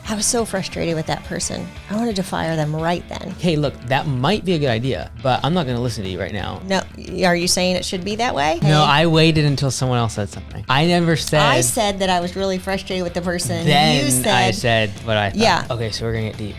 I was so frustrated with that person. I wanted to fire them right then. Hey, look, that might be a good idea, but I'm not going to listen to you right now. No, are you saying it should be that way? No, I waited until someone else said something. I never said. I said that I was really frustrated with the person. Then You said, I said what I thought. Yeah. Okay, so we're going to get deep.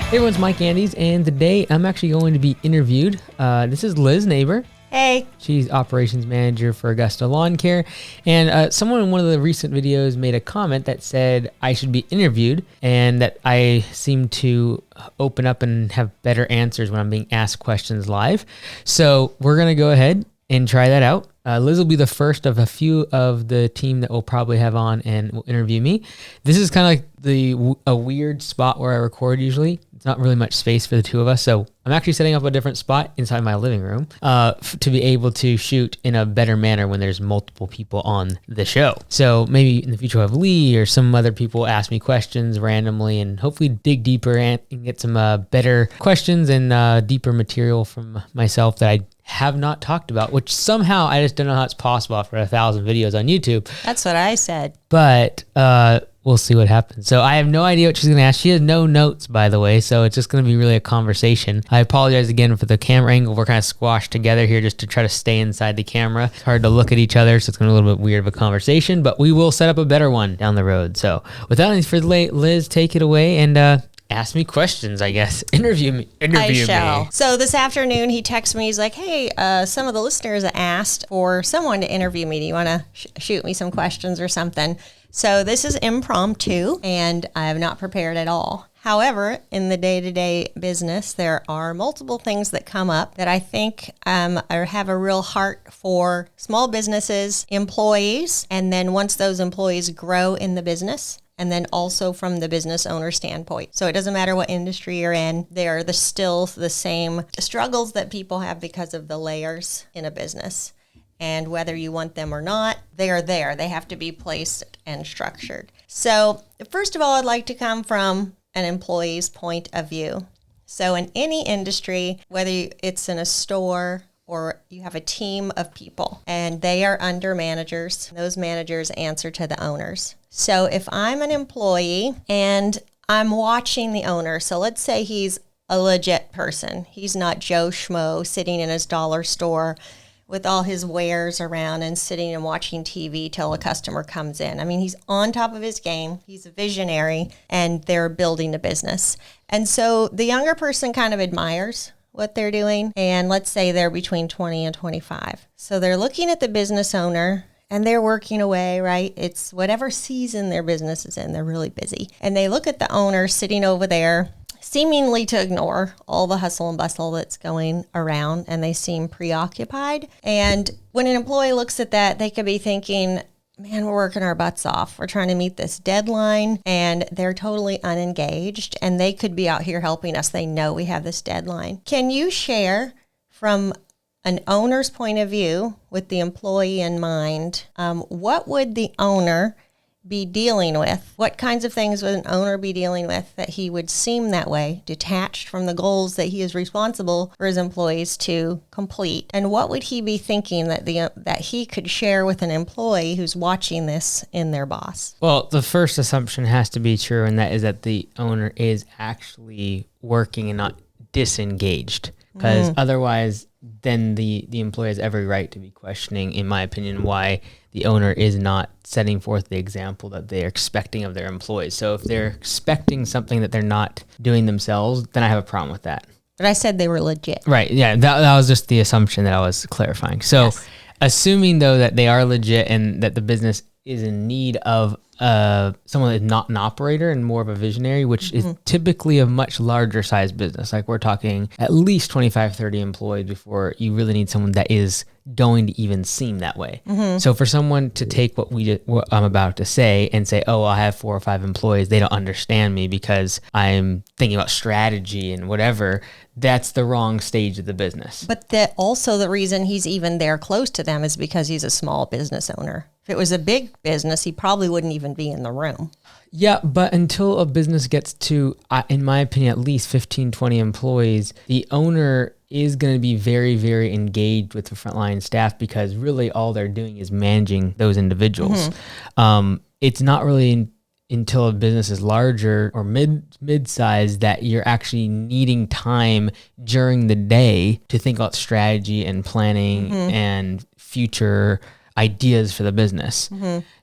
Hey everyone's Mike Andes, and today I'm actually going to be interviewed. This is Liz Neighbor. Hey. She's operations manager for Augusta Lawn Care. And someone in one of the recent videos made a comment that said I should be interviewed and that I seem to open up and have better answers when I'm being asked questions live. So we're going to go ahead and try that out. Liz will be the first of a few of the team that we'll probably have on and will interview me. This is kind of like a weird spot where I record usually. It's not really much space for the two of us. So I'm actually setting up a different spot inside my living room to be able to shoot in a better manner when there's multiple people on the show. So maybe in the future we'll have Lee or some other people ask me questions randomly and hopefully dig deeper and get some better questions and deeper material from myself that I have not talked about, which somehow I just don't know how it's possible after 1,000 videos on YouTube. That's what I said. But we'll see what happens. So I have no idea what she's going to ask. She has no notes, by the way, so it's just going to be really a conversation. I apologize again for the camera angle. We're kind of squashed together here just to try to stay inside the camera. It's hard to look at each other, so it's going to be a little bit weird of a conversation, but we will set up a better one down the road. So without any further delay, Liz, take it away and ask me questions, I guess. Interview me. I shall. So this afternoon, he texted me. He's like, hey, some of the listeners asked for someone to interview me. Do you want to shoot me some questions or something? So this is impromptu, and I have not prepared at all. However, in the day-to-day business, there are multiple things that come up that I think have a real heart for small businesses, employees, and then once those employees grow in the business, and then also from the business owner standpoint. So it doesn't matter what industry you're in, they are still the same struggles that people have because of the layers in a business. And whether you want them or not, they are there. They have to be placed and structured. So first of all, I'd like to come from an employee's point of view. So in any industry, whether it's in a store or you have a team of people and they are under managers, those managers answer to the owners. So if I'm an employee and I'm watching the owner, so let's say he's a legit person. He's not Joe Schmo sitting in his dollar store with all his wares around and sitting and watching TV till a customer comes in. I mean, he's on top of his game. He's a visionary and they're building a business. And so the younger person kind of admires what they're doing. And let's say they're between 20 and 25. So they're looking at the business owner and they're working away, right? It's whatever season their business is in. They're really busy. And they look at the owner sitting over there, seemingly to ignore all the hustle and bustle that's going around, and they seem preoccupied. And when an employee looks at that, they could be thinking, man, we're working our butts off. We're trying to meet this deadline, and they're totally unengaged, and they could be out here helping us. They know we have this deadline. Can you share from an owner's point of view with the employee in mind, what would the owner be dealing with? What kinds of things would an owner be dealing with that he would seem that way, detached from the goals that he is responsible for his employees to complete? And what would he be thinking that he could share with an employee who's watching this in their boss? Well, the first assumption has to be true, and that is that the owner is actually working and not disengaged. Because otherwise, then the employee has every right to be questioning, in my opinion, why the owner is not setting forth the example that they're expecting of their employees. So if they're expecting something that they're not doing themselves, then I have a problem with that. But I said they were legit. Right. Yeah. That was just the assumption that I was clarifying. So assuming, though, that they are legit and that the business is in need of someone that's not an operator and more of a visionary, which is typically a much larger size business. Like we're talking at least 25, 30 employees before you really need someone that is going to even seem that way. So for someone to take what I'm about to say and say, oh, I have 4 or 5 employees, they don't understand me because I'm thinking about strategy and whatever, that's the wrong stage of the business. But also the reason he's even there close to them is because he's a small business owner. If it was a big business, he probably wouldn't even even be in the room. Yeah, but until a business gets to, in my opinion, at least 15, 20 employees, the owner is going to be very, very engaged with the frontline staff because really all they're doing is managing those individuals. It's not really until a business is larger or mid-size that you're actually needing time during the day to think about strategy and planning and future ideas for the business.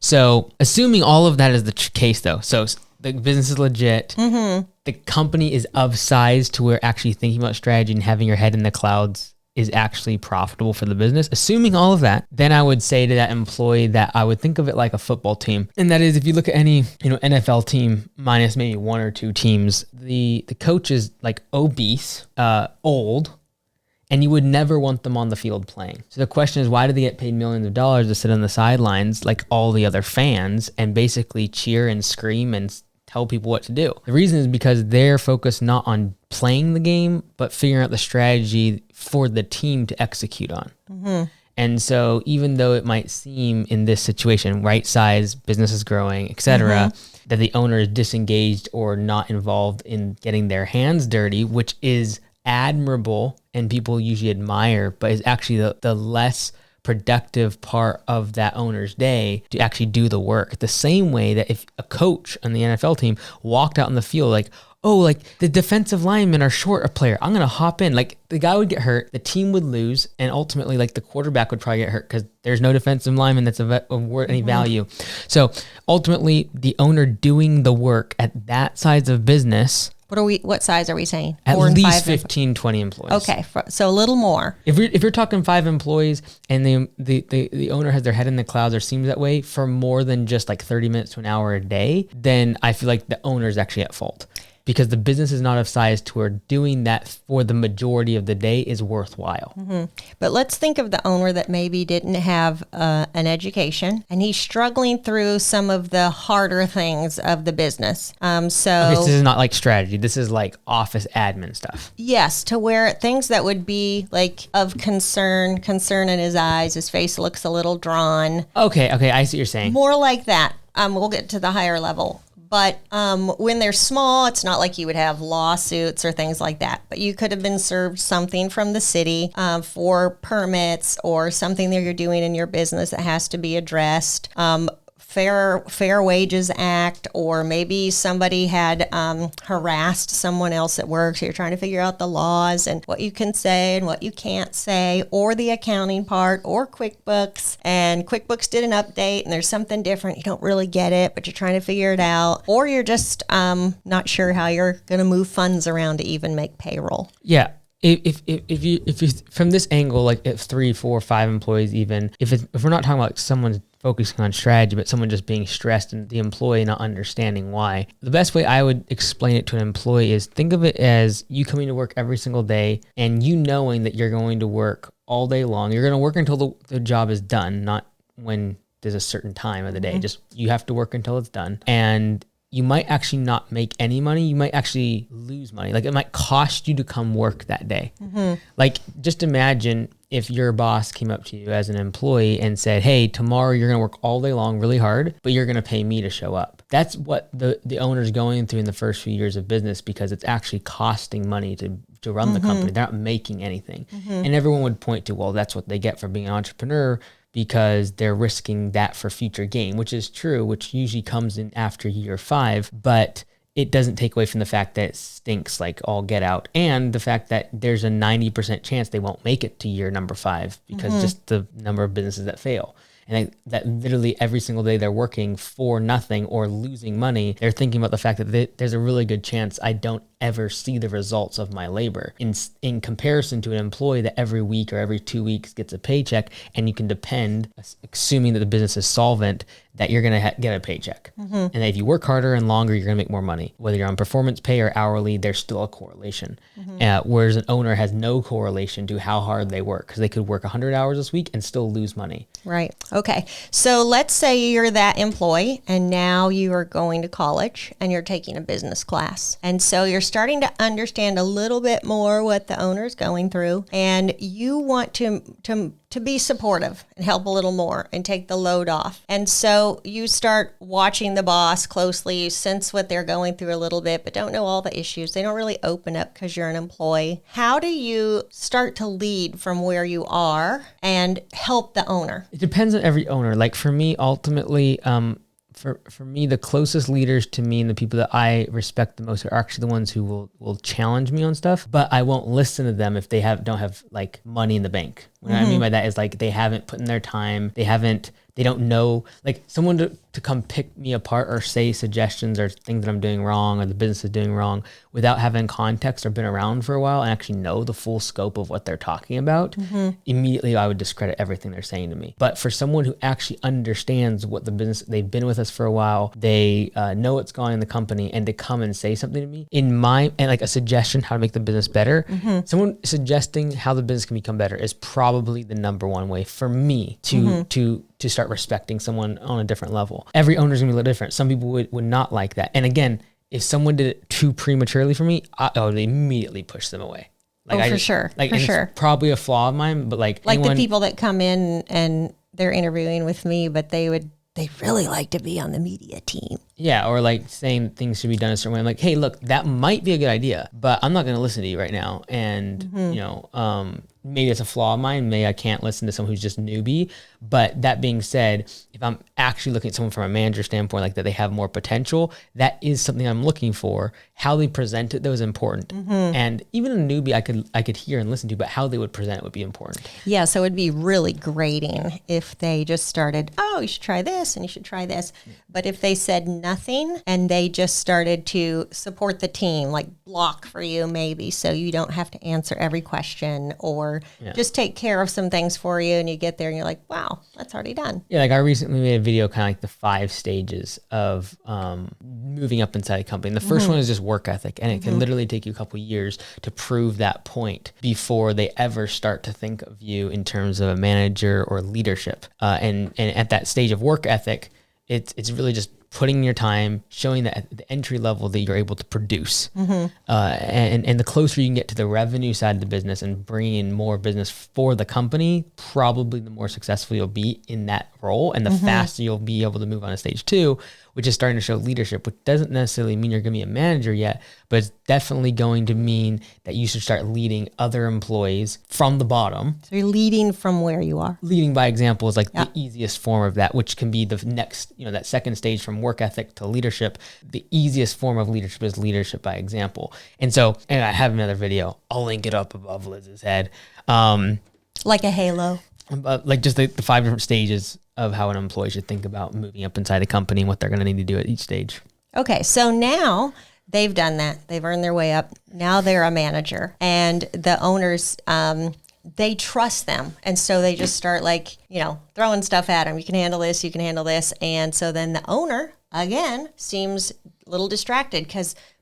So assuming all of that is the case though, so the business is legit, the company is of size to where actually thinking about strategy and having your head in the clouds is actually profitable for the business. Assuming all of that, then I would say to that employee that I would think of it like a football team. And that is, if you look at any, NFL team minus maybe one or two teams, the coach is like obese, old, and you would never want them on the field playing. So the question is, why do they get paid millions of dollars to sit on the sidelines like all the other fans and basically cheer and scream and tell people what to do? The reason is because they're focused not on playing the game, but figuring out the strategy for the team to execute on. And so even though it might seem in this situation, right size, business is growing, etc., that the owner is disengaged or not involved in getting their hands dirty, which is admirable and people usually admire, but is actually the less productive part of that owner's day to actually do the work. The same way that if a coach on the NFL team walked out in the field like, oh, like the defensive linemen are short a player, I'm going to hop in. Like the guy would get hurt, the team would lose, and ultimately like the quarterback would probably get hurt because there's no defensive lineman that's of any value. So ultimately the owner doing the work at that size of business. What size are we saying? At least 15, 20 employees. Okay, so a little more. If you're talking 5 employees and the owner has their head in the clouds or seems that way for more than just like 30 minutes to an hour a day, then I feel like the owner is actually at fault. Because the business is not of size to where doing that for the majority of the day is worthwhile. But let's think of the owner that maybe didn't have an education and he's struggling through some of the harder things of the business. Okay, so this is not like strategy. This is like office admin stuff. Yes, to where things that would be like of concern in his eyes, his face looks a little drawn. Okay, I see what you're saying. More like that. We'll get to the higher level. But when they're small, it's not like you would have lawsuits or things like that. But you could have been served something from the city for permits or something that you're doing in your business that has to be addressed. Fair Wages Act, or maybe somebody had harassed someone else at work. So you're trying to figure out the laws and what you can say and what you can't say, or the accounting part, or QuickBooks. And QuickBooks did an update and there's something different. You don't really get it, but you're trying to figure it out. Or you're just not sure how you're going to move funds around to even make payroll. Yeah. If you from this angle, like if 3, 4, 5 employees, even if we're not talking about someone focusing on strategy, but someone just being stressed and the employee not understanding why, the best way I would explain it to an employee is think of it as you coming to work every single day and you knowing that you're going to work all day long. You're going to work until the job is done, not when there's a certain time of the day. Just you have to work until it's done. And you might actually not make any money. You might actually lose money. Like it might cost you to come work that day. Like just imagine if your boss came up to you as an employee and said, hey, tomorrow you're going to work all day long really hard, but you're going to pay me to show up. That's what the owner's going through in the first few years of business because it's actually costing money to run the company. They're not making anything. And everyone would point to, well, that's what they get for being an entrepreneur, because they're risking that for future gain, which is true, which usually comes in after year 5, but it doesn't take away from the fact that it stinks like all get out, and the fact that there's a 90% chance they won't make it to year number 5 because just the number of businesses that fail. And that literally every single day they're working for nothing or losing money, they're thinking about the fact that there's a really good chance I don't ever see the results of my labor in comparison to an employee that every week or every 2 weeks gets a paycheck, and you can depend, assuming that the business is solvent, that you're going to get a paycheck. And that if you work harder and longer, you're going to make more money. Whether you're on performance pay or hourly, there's still a correlation. Whereas an owner has no correlation to how hard they work, because they could work 100 hours this week and still lose money. Right. Okay. So let's say you're that employee and now you are going to college and you're taking a business class. And so you're starting to understand a little bit more what the owner's going through, and you want to to be supportive and help a little more and take the load off. And so you start watching the boss closely, you sense what they're going through a little bit, but don't know all the issues. They don't really open up because you're an employee. How do you start to lead from where you are and help the owner? It depends on every owner. Like for me, ultimately, for me, the closest leaders to me and the people that I respect the most are actually the ones who will challenge me on stuff, but I won't listen to them if they don't have like money in the bank. What I mean by that is like they haven't put in their time, they don't know, like someone to come pick me apart or say suggestions or things that I'm doing wrong or the business is doing wrong without having context or been around for a while and actually know the full scope of what they're talking about. Immediately I would discredit everything they're saying to me. But for someone who actually understands what the business, they've been with us for a while, they know what's going on in the company, and to come and say something to me and like a suggestion how to make the business better, someone suggesting how the business can become better is probably the number one way for me to start respecting someone on a different level. Every owner's gonna be a little different. Some people would not like that. And again, if someone did it too prematurely for me, I would immediately push them away. For sure. It's probably a flaw of mine, but like the people that come in and they're interviewing with me, but they really like to be on the media team. Yeah, or like saying things should be done a certain way. I'm like, hey, look, that might be a good idea, but I'm not going to listen to you right now. And, maybe it's a flaw of mine. Maybe I can't listen to someone who's just newbie. But that being said, if I'm actually looking at someone from a manager standpoint, like that they have more potential, that is something I'm looking for. How they present it, though, is important. And even a newbie I could hear and listen to, but how they would present it would be important. Yeah, so it'd be really grating if they just started, oh, you should try this and you should try this. But if they said nothing and they just started to support the team, like block for you maybe, so you don't have to answer every question, or just take care of some things for you, and you get there and you're like, wow, that's already done. Yeah, like I recently made a video kind of like the 5 stages of moving up inside a company. And the first one is just work ethic, and it can literally take you a couple of years to prove that point before they ever start to think of you in terms of a manager or leadership. And at that stage of work ethic, it's really just putting your time, showing that at the entry level that you're able to produce. And the closer you can get to the revenue side of the business and bringing in more business for the company, probably the more successful you'll be in that role, and the faster you'll be able to move on to stage 2, which is starting to show leadership, which doesn't necessarily mean you're going to be a manager yet, but it's definitely going to mean that you should start leading other employees from the bottom. So you're leading from where you are. Leading by example is like the easiest form of that, which can be the next, that second stage from work ethic to leadership. The easiest form of leadership is leadership by example. And I have another video. I'll link it up above Liz's head. Like a halo. Like just the 5 different stages of how an employee should think about moving up inside a company and what they're going to need to do at each stage. Okay, so now they've done that. They've earned their way up. Now they're a manager, and the owners, they trust them. And so they just start throwing stuff at them. You can handle this, you can handle this. And so then the owner, again, seems a little distracted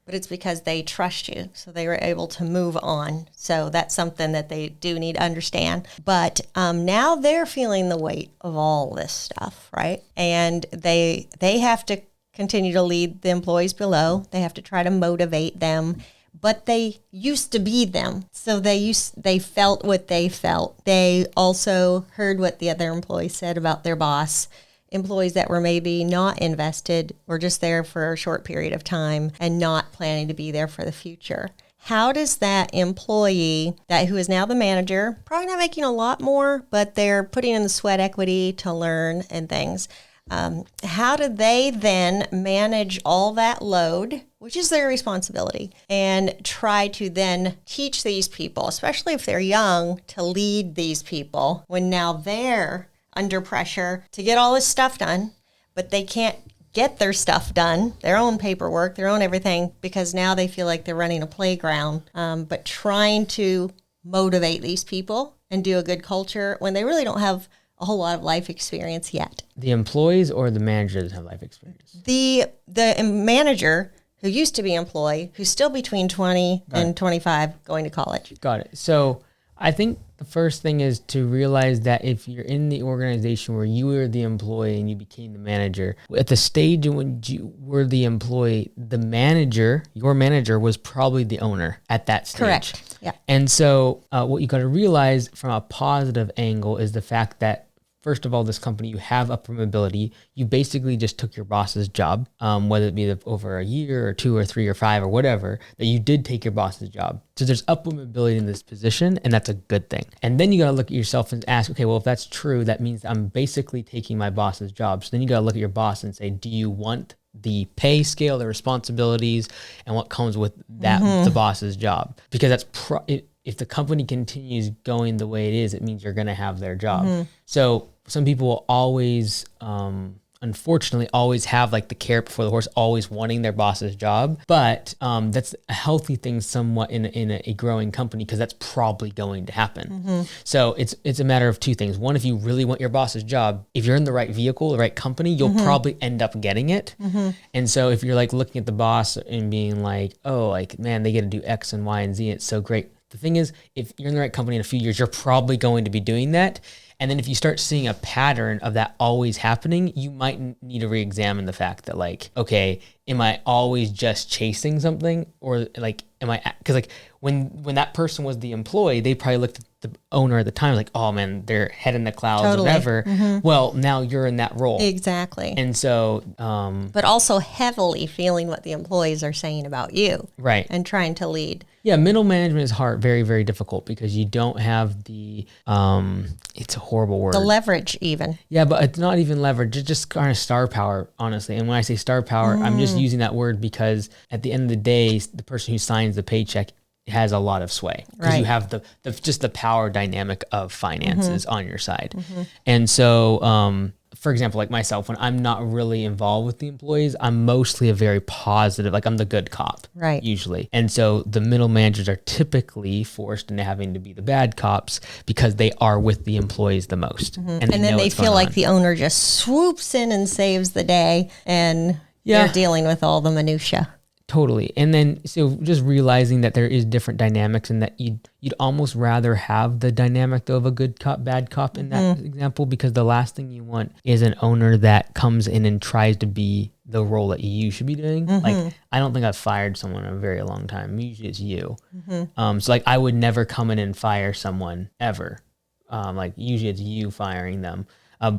but it's because they trust you. So they were able to move on. So that's something that they do need to understand. But now they're feeling the weight of all this stuff, right? And they have to continue to lead the employees below. They have to try to motivate them. But they used to be them. So they felt what they felt. They also heard what the other employees said about their boss. Employees that were maybe not invested, were just there for a short period of time and not planning to be there for the future. How does that employee who is now the manager, probably not making a lot more, but they're putting in the sweat equity to learn and things, how do they then manage all that load, which is their responsibility, and try to then teach these people, especially if they're young, to lead these people when now they're under pressure to get all this stuff done, but they can't get their stuff done, their own paperwork, their own everything, because now they feel like they're running a playground, but trying to motivate these people and do a good culture when they really don't have a whole lot of life experience yet. The employees or the manager that have life experience? The manager who used to be employee, who's still between 20 and 25 going to college. Got it. So I think the first thing is to realize that if you're in the organization where you were the employee and you became the manager, at the stage when you were the employee, the manager, your manager was probably the owner at that stage. Correct. Yeah. And so what you got to realize from a positive angle is the fact that, first of all, this company, you have upward mobility. You basically just took your boss's job, whether it be over a year or 2 or 3 or 5 or whatever, that you did take your boss's job. So there's upward mobility in this position, and that's a good thing. And then you got to look at yourself and ask, okay, well, if that's true, that means I'm basically taking my boss's job. So then you got to look at your boss and say, do you want the pay scale, the responsibilities, and what comes with that, the boss's job? Because that's if the company continues going the way it is, it means you're going to have their job. So some people will always, unfortunately, always have like the carrot before the horse, always wanting their boss's job. But that's a healthy thing somewhat in a growing company, because that's probably going to happen. So it's a matter of two things. One, if you really want your boss's job, if you're in the right vehicle, the right company, you'll probably end up getting it. And so if you're like looking at the boss and being like, oh, like, man, they get to do X and Y and Z, it's so great. The thing is, if you're in the right company in a few years, you're probably going to be doing that. And then if you start seeing a pattern of that always happening, you might need to re-examine the fact that, like, okay, am I always just chasing something? Or like, am I, because like when that person was the employee, they probably looked at the owner at the time like, oh man, they're head in the clouds or whatever. Well, now you're in that role. Exactly. And so, but also heavily feeling what the employees are saying about you. Right. And trying to lead. Yeah, middle management is hard, very, very difficult, because you don't have the, it's a horrible word. The leverage even. Yeah, but it's not even leverage. It's just kind of star power, honestly. And when I say star power, I'm just using that word because at the end of the day, the person who signs the paycheck has a lot of sway, because you have the just the power dynamic of finances on your side. And so, for example, like myself, when I'm not really involved with the employees, I'm mostly a very positive, like I'm the good cop, right? Usually. And so the middle managers are typically forced into having to be the bad cops because they are with the employees the most. And then they feel like the owner just swoops in and saves the day, and they're dealing with all the minutia. Totally. And then, so just realizing that there is different dynamics, and that you'd almost rather have the dynamic of a good cop, bad cop in that example, because the last thing you want is an owner that comes in and tries to be the role that you should be doing. Like, I don't think I've fired someone in a very long time. Usually it's you. So like, I would never come in and fire someone ever. Like usually it's you firing them.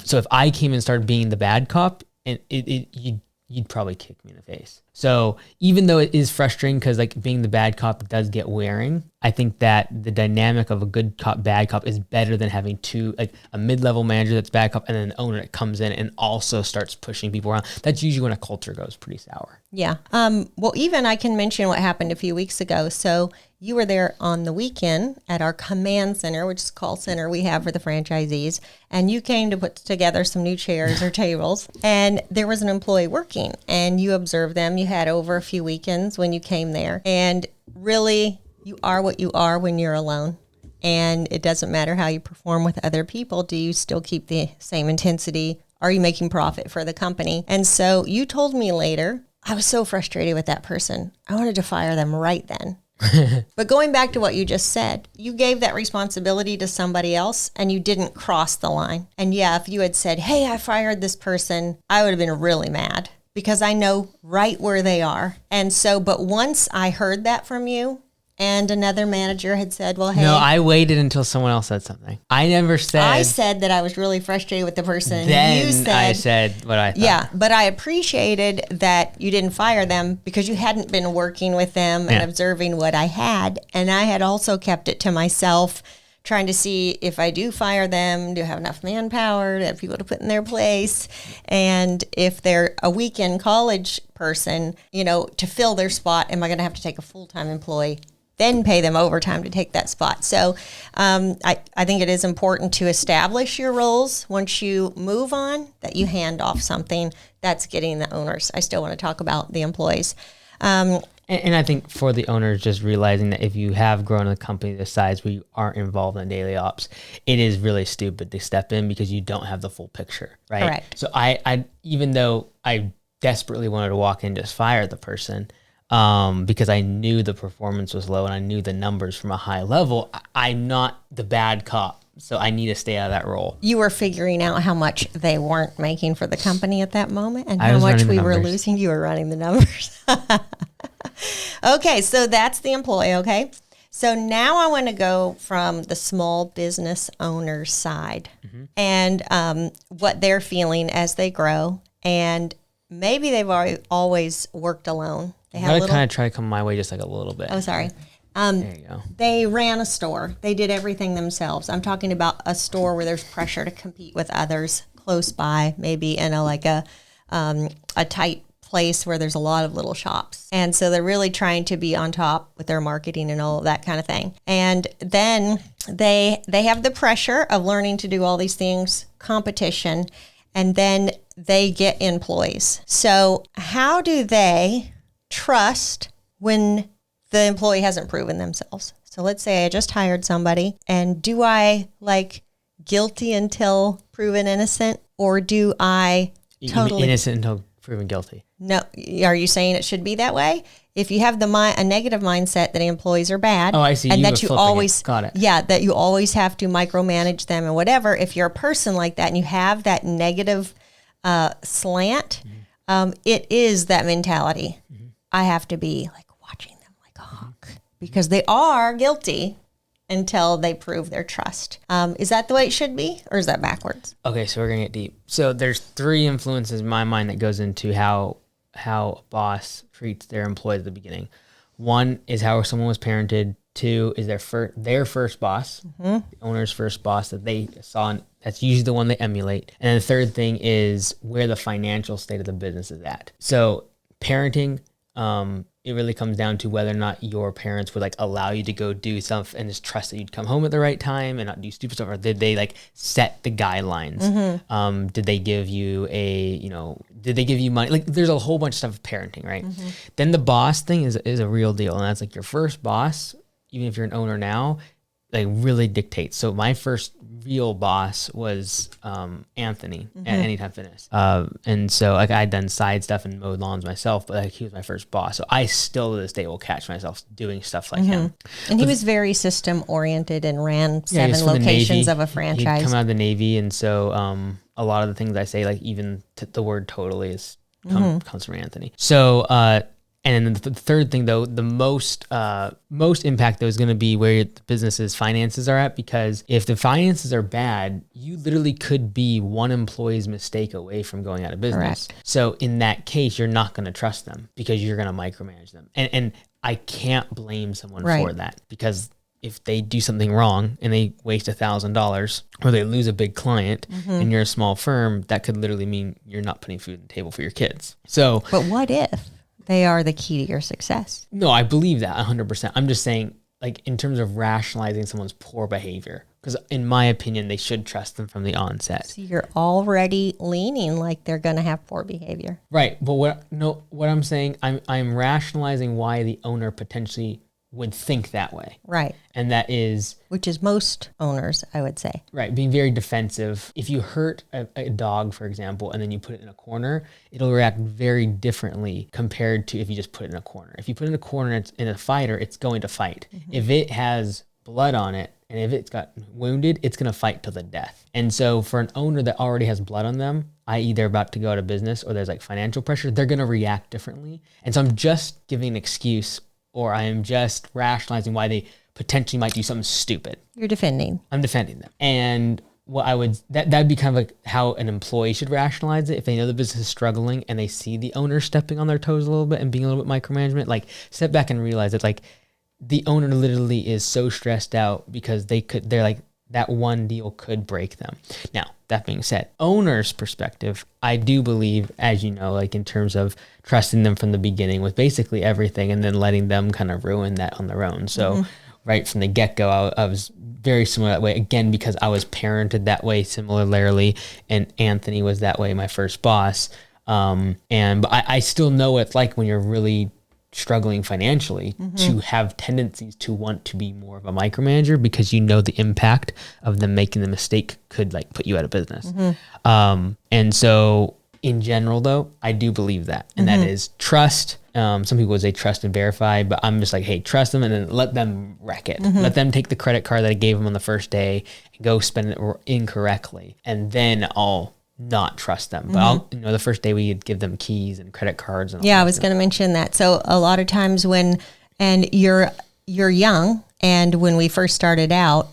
So if I came and started being the bad cop, and you'd probably kick me in the face. So even though it is frustrating, because like being the bad cop does get wearing, I think that the dynamic of a good cop, bad cop is better than having two, like a mid-level manager that's bad cop and then an owner that comes in and also starts pushing people around. That's usually when a culture goes pretty sour. Yeah. Well, even I can mention what happened a few weeks ago. So you were there on the weekend at our command center, which is a call center we have for the franchisees. And you came to put together some new chairs or tables. And there was an employee working, and you observed them. You had over a few weekends when you came there. And really, you are what you are when you're alone. And it doesn't matter how you perform with other people. Do you still keep the same intensity? Are you making profit for the company? And so you told me later, I was so frustrated with that person. I wanted to fire them right then. But going back to what you just said, you gave that responsibility to somebody else and you didn't cross the line. And yeah, if you had said, hey, I fired this person, I would have been really mad because I know right where they are. And so, but once I heard that from you, and another manager had said, well, hey. No, I waited until someone else said something. I never said. I said that I was really frustrated with the person. Then you said, I said what I thought. Yeah, but I appreciated that you didn't fire them because you hadn't been working with them and observing what I had. And I had also kept it to myself, trying to see if I do fire them, do I have enough manpower, do I have people to put in their place? And if they're a weekend college person, you know, to fill their spot, am I going to have to take a full-time employee? Then pay them overtime to take that spot. So I think it is important to establish your roles. Once you move on, that you hand off something that's getting the owners. I still want to talk about the employees. And I think for the owners, just realizing that if you have grown a company this size where you aren't involved in daily ops, it is really stupid to step in because you don't have the full picture, right? Correct. So I even though I desperately wanted to walk in and just fire the person, because I knew the performance was low and I knew the numbers from a high level. I'm not the bad cop, so I need to stay out of that role. You were figuring out how much they weren't making for the company at that moment and I how was much running the we were numbers. losing. You were running the numbers. Okay, so that's the employee, okay? So now I want to go from the small business owner's side and what they're feeling as they grow. And maybe they've always worked alone. They I had gotta a little, kind of try to come my way just like a little bit. oh, sorry. There you go. They ran a store. They did everything themselves. I'm talking about a store where there's pressure to compete with others close by, maybe in a tight place where there's a lot of little shops. And so they're really trying to be on top with their marketing and all of that kind of thing. And then they have the pressure of learning to do all these things, competition, and then they get employees. So how do they trust when the employee hasn't proven themselves? So let's say I just hired somebody, and do I guilty until proven innocent, or do I totally Innocent until proven guilty? No? Are you saying it should be that way? If you have a negative mindset that employees are bad, Oh, I see. and You that were you flipping it. always Got it. yeah, that you always have to micromanage them and whatever. If you're a person like that and you have that negative slant, it is that mentality. I have to be watching them like a hawk because they are guilty until they prove their trust. Is that the way it should be, or is that backwards? Okay, so we're gonna get deep. So there's 3 influences in my mind that goes into how a boss treats their employees at the beginning. 1 is how someone was parented. 2 is their first boss, the owner's first boss that they saw. That's usually the one they emulate. And the 3rd thing is where the financial state of the business is at. So parenting, it really comes down to whether or not your parents would like allow you to go do stuff and just trust that you'd come home at the right time and not do stupid stuff, or did they like set the guidelines? Did they give you did they give you money? Like there's a whole bunch of stuff of parenting, right? Then the boss thing is a real deal. And that's like your first boss, even if you're an owner now, like really dictates. So my first real boss was Anthony at Anytime Fitness. And so like I'd done side stuff and mowed lawns myself, but like he was my first boss. So I still to this day will catch myself doing stuff like him. And he was very system oriented and ran Yeah, he 7 was from the locations Navy. of a franchise. He'd come out of the Navy, and so a lot of the things I say, like even the word totally comes from Anthony. So and then the 3rd thing, though, the most impact, though, is going to be where the business's finances are at, because if the finances are bad, you literally could be one employee's mistake away from going out of business. Correct. So in that case, you're not going to trust them because you're going to micromanage them. And I can't blame someone for that, because if they do something wrong and they waste $1,000 or they lose a big client and you're a small firm, that could literally mean you're not putting food on the table for your kids. So, But what if they are the key to your success? no, I believe that 100%. I'm just saying, like, in terms of rationalizing someone's poor behavior, because in my opinion, they should trust them from the onset. So you're already leaning like they're going to have poor behavior. Right. But what I'm saying, I'm rationalizing why the owner potentially would think that way. Right. And that is, Which is most owners, I would say. right, being very defensive. If you hurt a dog, for example, and then you put it in a corner, it'll react very differently compared to if you just put it in a corner. If you put it in a corner and it's in a fighter, it's going to fight. If it has blood on it and if it's got wounded, it's going to fight till the death. And so for an owner that already has blood on them, i.e. they're about to go out of business or there's like financial pressure, they're going to react differently. And so I'm just giving an excuse, or I am just rationalizing why they potentially might do something stupid. You're defending. I'm defending them. And what I would, that'd be kind of like how an employee should rationalize it. If they know the business is struggling and they see the owner stepping on their toes a little bit and being a little bit micromanagement, like step back and realize that like the owner literally is so stressed out because they're like, that one deal could break them. Now, that being said, owner's perspective, I do believe, as you know, like in terms of trusting them from the beginning with basically everything and then letting them kind of ruin that on their own. So right from the get-go, I was very similar that way, again, because I was parented that way similarly, and Anthony was that way, my first boss. But I still know what it's like when you're really struggling financially to have tendencies to want to be more of a micromanager because you know the impact of them making the mistake could like put you out of business. And so In general, though, I do believe that. And that is trust. Some people would say trust and verify, but I'm just like, hey, trust them and then let them wreck it. Let them take the credit card that I gave them on the first day and go spend it incorrectly. And then I'll not trust them. But I'll, the first day we would give them keys and credit cards. And all I was going to mention that. So a lot of times and you're young, and when we first started out,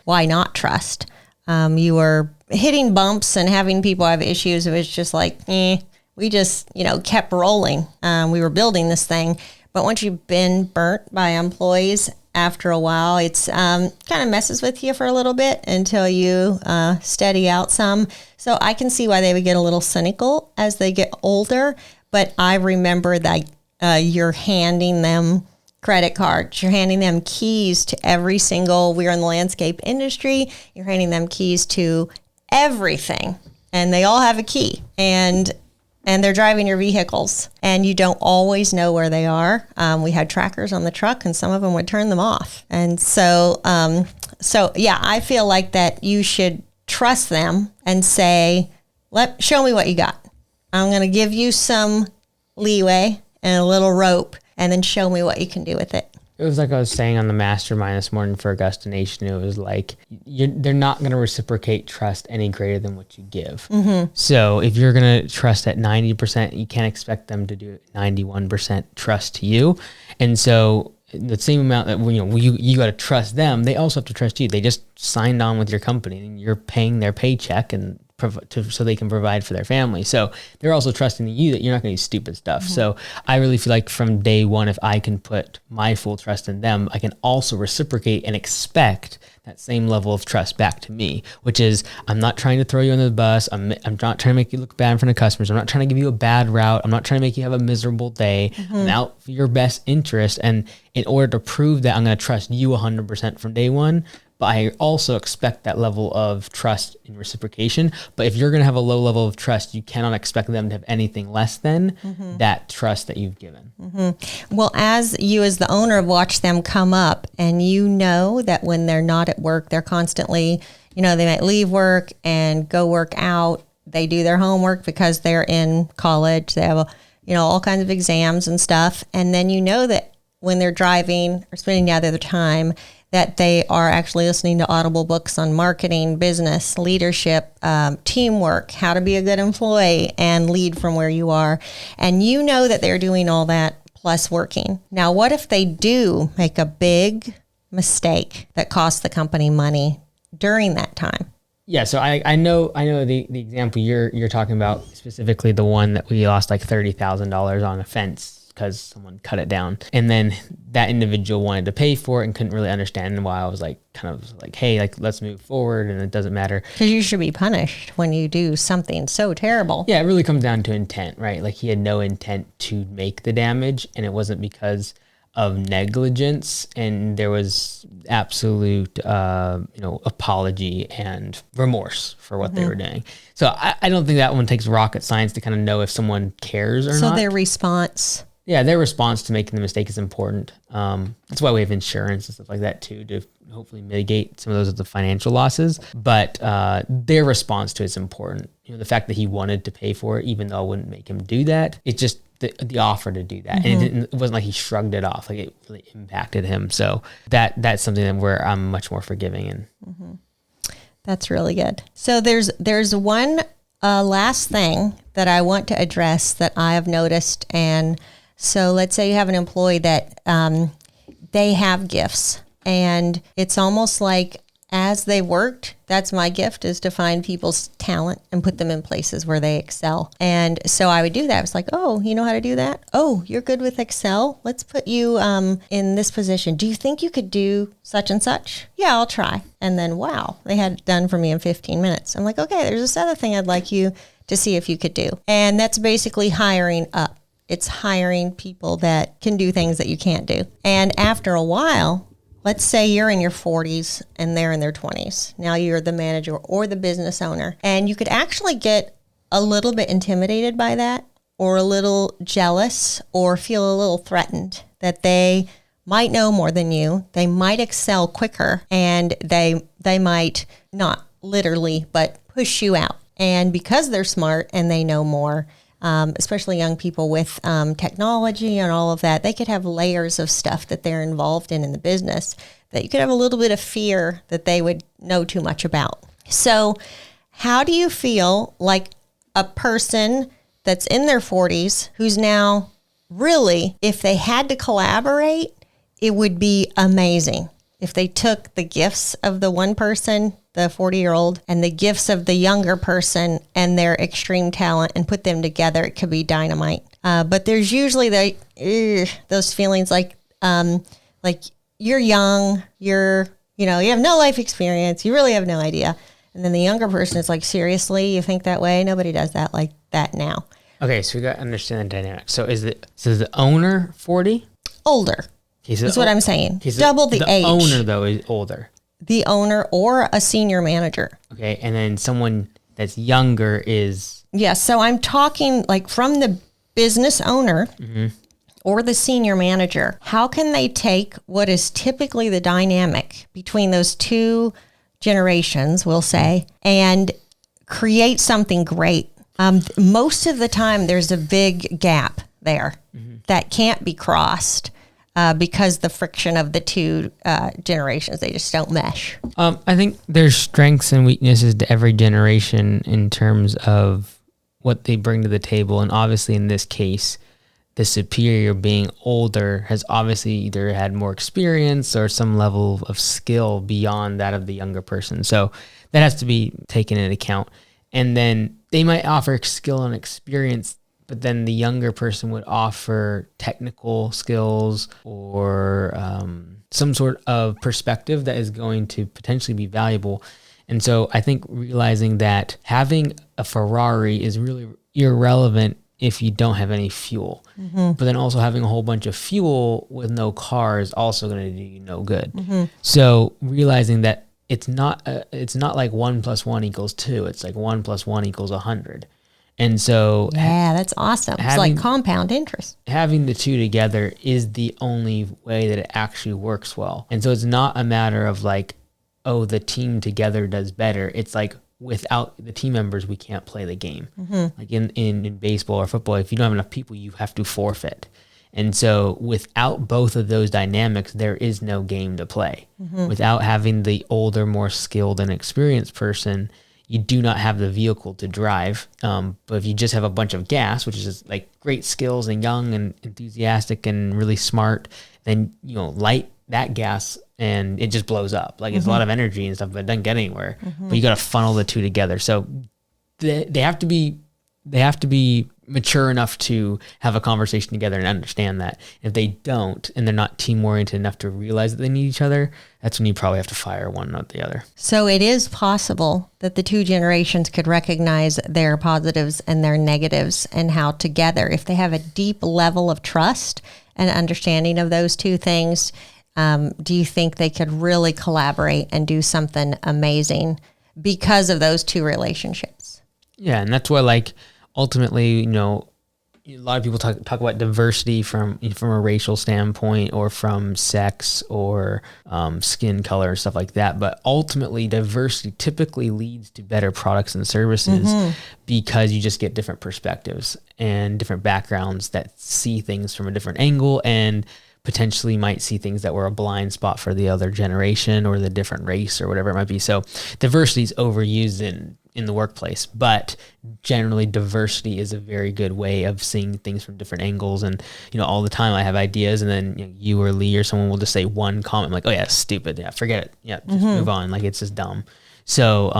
why not trust? You were hitting bumps and having people have issues. It was just like, we just, kept rolling. We were building this thing. But once you've been burnt by employees, after a while, it's kind of messes with you for a little bit until you steady out some. So I can see why they would get a little cynical as they get older. But I remember that you're handing them credit cards. You're handing them keys to every single, we're in the landscape industry, you're handing them keys to everything. And they all have a key. And they're driving your vehicles, and you don't always know where they are. We had trackers on the truck, and some of them would turn them off. And so I feel like that you should trust them and say, show me what you got. I'm going to give you some leeway and a little rope, and then show me what you can do with it. It was like I was saying on the mastermind this morning for Augusta Nation. It was like, they're not going to reciprocate trust any greater than what you give. So if you're going to trust at 90%, you can't expect them to do 91% trust to you. And so the same amount that you got to trust them, they also have to trust you. They just signed on with your company, and you're paying their paycheck and so they can provide for their family. So they're also trusting you that you're not going to do stupid stuff. So I really feel like from day one, if I can put my full trust in them, I can also reciprocate and expect that same level of trust back to me, which is, I'm not trying to throw you under the bus. I'm not trying to make you look bad in front of customers. I'm not trying to give you a bad route. I'm not trying to make you have a miserable day. I'm out for your best interest. And in order to prove that, I'm going to trust you 100% from day one. But I also expect that level of trust in reciprocation. But if you're going to have a low level of trust, you cannot expect them to have anything less than that trust that you've given. Well, as you as the owner watch them come up, and you know that when they're not at work, they're constantly, they might leave work and go work out. They do their homework because they're in college. They have, all kinds of exams and stuff. And then that when they're driving or spending other time, that they are actually listening to Audible books on marketing, business, leadership, teamwork, how to be a good employee and lead from where you are. And that they're doing all that plus working. Now, what if they do make a big mistake that costs the company money during that time? Yeah, so I know the example you're talking about, specifically the one that we lost like $30,000 on a fence because someone cut it down. And then that individual wanted to pay for it and couldn't really understand why. I was like, kind of like, hey, like, let's move forward, and it doesn't matter. Because you should be punished when you do something so terrible. Yeah, it really comes down to intent, right? Like, he had no intent to make the damage, and it wasn't because of negligence, and there was absolute, apology and remorse for what they were doing. So I don't think that one takes rocket science to kind of know if someone cares or not. So their response... Yeah, their response to making the mistake is important. That's why we have insurance and stuff like that too, to hopefully mitigate some of those of the financial losses. But their response to it is important. The fact that he wanted to pay for it, even though I wouldn't make him do that, it's just the offer to do that. And it wasn't like he shrugged it off. Like, it really impacted him. So that's something that where I'm much more forgiving in. That's really good. So there's one last thing that I want to address that I have noticed. And so let's say you have an employee that they have gifts, and it's almost like as they worked, that's my gift, is to find people's talent and put them in places where they excel. And so I would do that. I was like, oh, you know how to do that? Oh, you're good with Excel? Let's put you in this position. Do you think you could do such and such? Yeah, I'll try. And then, wow, they had it done for me in 15 minutes. I'm like, okay, there's this other thing I'd like you to see if you could do. And that's basically hiring up. It's hiring people that can do things that you can't do. And after a while, let's say you're in your 40s and they're in their 20s. Now you're the manager or the business owner. And you could actually get a little bit intimidated by that, or a little jealous, or feel a little threatened that they might know more than you. They might excel quicker, and they might not literally, but push you out. And because they're smart and they know more, especially young people with technology and all of that, they could have layers of stuff that they're involved in the business that you could have a little bit of fear that they would know too much about. So how do you feel like a person that's in their 40s who's now really, if they had to collaborate, it would be amazing if they took the gifts of the one person, the 40-year-old, and the gifts of the younger person and their extreme talent and put them together. It could be dynamite. But there's usually those feelings like you're young, you have no life experience, you really have no idea. And then the younger person is like, seriously, you think that way? Nobody does that like that now. Okay, so we got to understand the dynamic. So is the owner 40? Older. Is what I'm saying. Double the age. The owner, though, is older. The owner or a senior manager. Okay, and then someone that's younger is... Yes, so I'm talking like from the business owner or the senior manager. How can they take what is typically the dynamic between those two generations, we'll say, and create something great? Most of the time, there's a big gap there that can't be crossed. Because the friction of the two generations, they just don't mesh. I think there's strengths and weaknesses to every generation in terms of what they bring to the table. And obviously in this case, the superior being older has obviously either had more experience or some level of skill beyond that of the younger person. So that has to be taken into account. And then they might offer skill and experience, but then the younger person would offer technical skills or some sort of perspective that is going to potentially be valuable. And so I think realizing that having a Ferrari is really irrelevant if you don't have any fuel. But then also having a whole bunch of fuel with no car is also going to do you no good. So realizing that it's not like 1 + 1 = 2. It's like 1 + 1 = 100. And so... Yeah, that's awesome. It's like compound interest. Having the two together is the only way that it actually works well. And so it's not a matter of like, oh, the team together does better. It's like without the team members, we can't play the game. Like in baseball or football, if you don't have enough people, you have to forfeit. And so without both of those dynamics, there is no game to play. Without having the older, more skilled and experienced person, you do not have the vehicle to drive. But if you just have a bunch of gas, which is just like great skills and young and enthusiastic and really smart, then, light that gas and it just blows up. Like it's a lot of energy and stuff, but it doesn't get anywhere. But you got to funnel the two together. So they have to be mature enough to have a conversation together and understand that. If they don't, and they're not team oriented enough to realize that they need each other, that's when you probably have to fire one, not the other. So it is possible that the two generations could recognize their positives and their negatives and how together, if they have a deep level of trust and understanding of those two things, do you think they could really collaborate and do something amazing because of those two relationships? Yeah, and that's why, ultimately, a lot of people talk about diversity from a racial standpoint or from sex or skin color and stuff like that. But ultimately, diversity typically leads to better products and services because you just get different perspectives and different backgrounds that see things from a different angle and potentially might see things that were a blind spot for the other generation or the different race or whatever it might be. So diversity is overused in the workplace, but generally diversity is a very good way of seeing things from different angles. And, all the time I have ideas and then you or Lee or someone will just say one comment like, oh yeah, it's stupid. Yeah, forget it. Yeah, just move on. Like it's just dumb. So,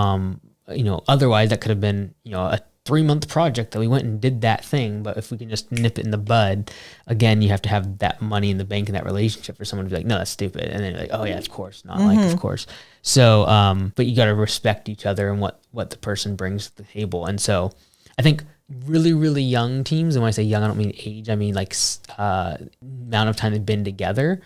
otherwise that could have been, a 3-month project that we went and did that thing. But if we can just nip it in the bud, again, you have to have that money in the bank in that relationship for someone to be like, no, that's stupid. And then you're like, oh yeah, of course, not of course. So, but you got to respect each other and what the person brings to the table. And so I think really, really young teams, and when I say young, I don't mean age, I mean amount of time they've been together,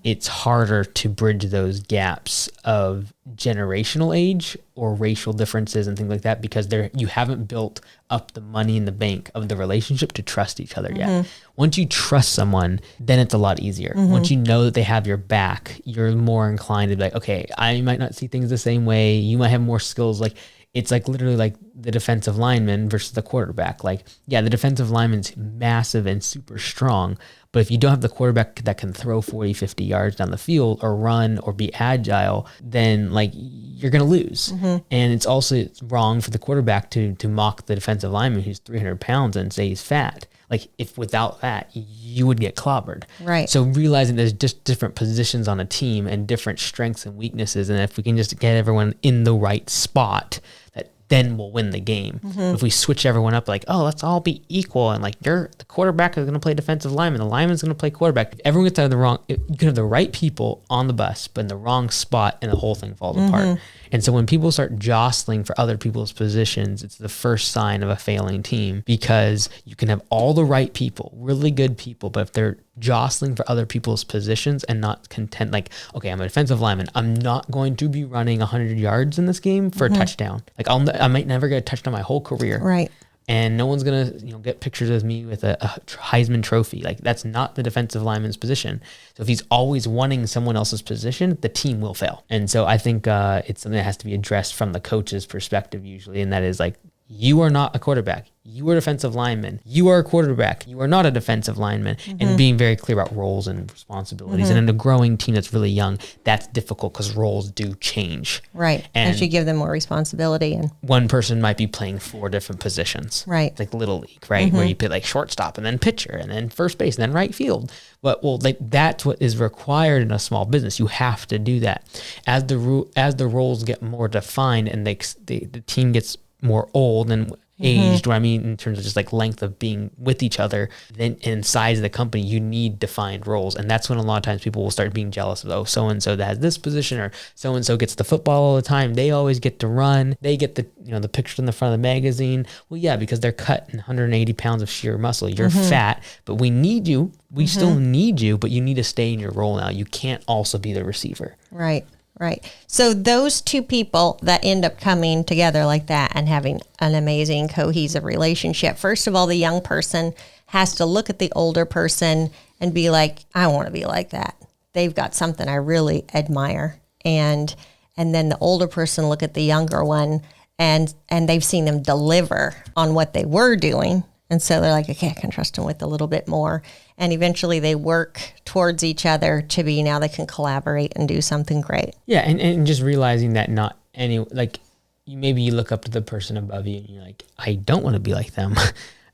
it's harder to bridge those gaps of generational age or racial differences and things like that because you haven't built up the money in the bank of the relationship to trust each other yet. Once you trust someone, then it's a lot easier. Once you know that they have your back, you're more inclined to be like, okay, I might not see things the same way. You might have more skills. Like it's like literally like the defensive lineman versus the quarterback. Like, yeah, the defensive lineman's massive and super strong, but if you don't have the quarterback that can throw 40, 50 yards down the field or run or be agile, then like you're going to lose. And it's also wrong for the quarterback to mock the defensive lineman who's 300 pounds and say he's fat. Like, if without that, you would get clobbered. Right. So realizing there's just different positions on a team and different strengths and weaknesses, and if we can just get everyone in the right spot, that then we'll win the game. If we switch everyone up, like, oh, let's all be equal, and like the quarterback is going to play defensive lineman, the lineman's going to play quarterback. If everyone gets out of the wrong, you can have the right people on the bus, but in the wrong spot, and the whole thing falls apart. And so when people start jostling for other people's positions, it's the first sign of a failing team, because you can have all the right people, really good people, but if they're jostling for other people's positions and not content, like, okay, I'm a defensive lineman, I'm not going to be running 100 yards in this game for a touchdown. Like, I might never get a touchdown my whole career. Right. And no one's going to, get pictures of me with a Heisman trophy. Like, that's not the defensive lineman's position. So if he's always wanting someone else's position, the team will fail. And so I think it's something that has to be addressed from the coach's perspective usually. And that is like, you are not a quarterback. You are a defensive lineman. You are a quarterback. You are not a defensive lineman. And being very clear about roles and responsibilities. And in a growing team that's really young, that's difficult because roles do change. Right. And as you give them more responsibility. And one person might be playing 4 different positions. Right. It's like Little League, right? Where you play like shortstop and then pitcher and then first base and then right field. But like that's what is required in a small business. You have to do that. As the roles get more defined and the team gets more old and aged, what I mean in terms of just like length of being with each other, then in size of the company, you need defined roles. And that's when a lot of times people will start being jealous of, oh, so-and-so that has this position, or so-and-so gets the football all the time. They always get to run. They get the picture in the front of the magazine. Well, yeah, because they're cut in 180 pounds of sheer muscle. You're fat, but we need you. We still need you, but you need to stay in your role now. You can't also be the receiver. Right. Right. So those two people that end up coming together like that and having an amazing cohesive relationship, first of all, the young person has to look at the older person and be like, I want to be like that. They've got something I really admire. And then the older person look at the younger one and they've seen them deliver on what they were doing. And so they're like, okay, I can trust them with a little bit more. And eventually they work towards each other to be, now they can collaborate and do something great. Yeah. And just realizing that not any, like you look up to the person above you and you're like, I don't want to be like them.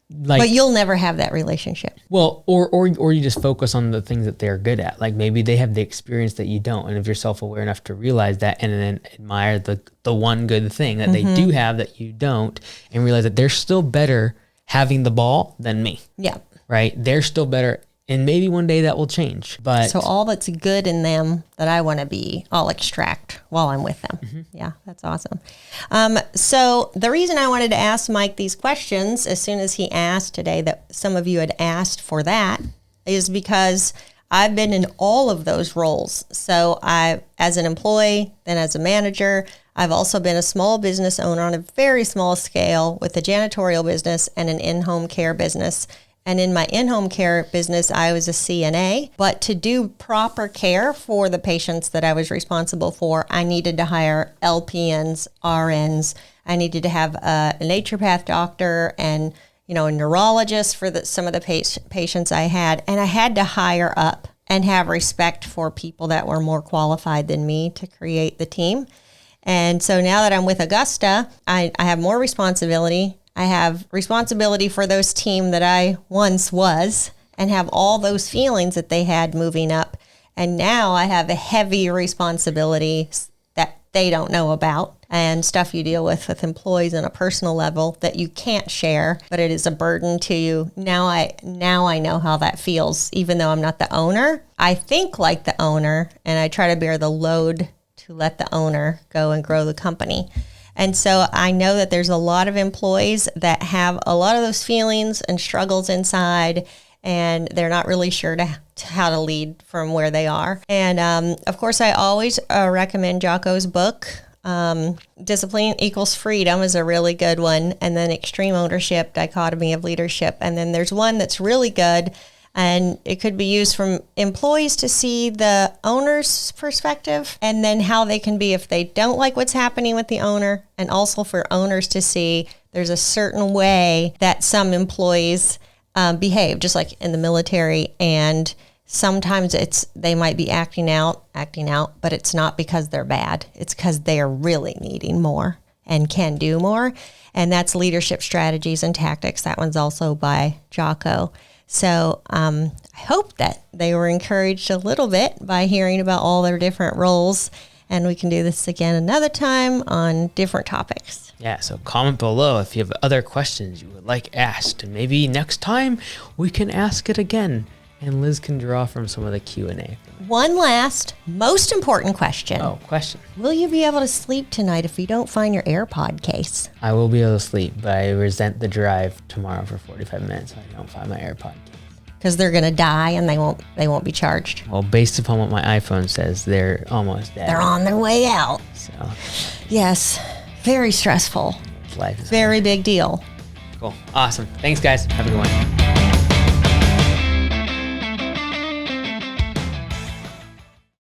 But you'll never have that relationship. Well, or you just focus on the things that they're good at. Like maybe they have the experience that you don't. And if you're self-aware enough to realize that and then admire the one good thing that they do have that you don't, and realize that they're still better having the ball than me. Yeah. Right? They're still better. And maybe one day that will change. But so all that's good in them that I want to be, I'll extract while I'm with them. Yeah, that's awesome. So the reason I wanted to ask Mike these questions as soon as he asked today, that some of you had asked for that, is because I've been in all of those roles. So as an employee, then as a manager, I've also been a small business owner on a very small scale with a janitorial business and an in-home care business. And in my in-home care business, I was a CNA. But to do proper care for the patients that I was responsible for, I needed to hire LPNs, RNs. I needed to have a naturopath doctor and a neurologist for some of the patients I had. And I had to hire up and have respect for people that were more qualified than me to create the team. And so now that I'm with Augusta, I have more responsibility. I have responsibility for those team that I once was and have all those feelings that they had moving up. And now I have a heavy responsibility that they don't know about, and stuff you deal with employees on a personal level that you can't share, but it is a burden to you. Now I know how that feels, even though I'm not the owner. I think like the owner, and I try to bear the load to let the owner go and grow the company. And so I know that there's a lot of employees that have a lot of those feelings and struggles inside, and they're not really sure how to lead from where they are. And of course, I always recommend Jocko's book. Discipline Equals Freedom is a really good one. And then Extreme Ownership, Dichotomy of Leadership. And then there's one that's really good. And it could be used from employees to see the owner's perspective, and then how they can be if they don't like what's happening with the owner, and also for owners to see there's a certain way that some employees behave, just like in the military. And sometimes they might be acting out, but it's not because they're bad. It's because they are really needing more and can do more. And that's Leadership Strategies and Tactics. That one's also by Jocko. So I hope that they were encouraged a little bit by hearing about all their different roles. And we can do this again another time on different topics. Yeah, so comment below if you have other questions you would like asked. And maybe next time we can ask it again. And Liz can draw from some of the Q&A. One last, most important question. Oh, question. Will you be able to sleep tonight if you don't find your AirPod case? I will be able to sleep, but I resent the drive tomorrow for 45 minutes if I don't find my AirPod case. Because they're going to die and they won't be charged. Well, based upon what my iPhone says, they're almost dead. They're on their way out. So, yes, very stressful. life is very big deal. cool. Awesome. Thanks, guys. Have a good one.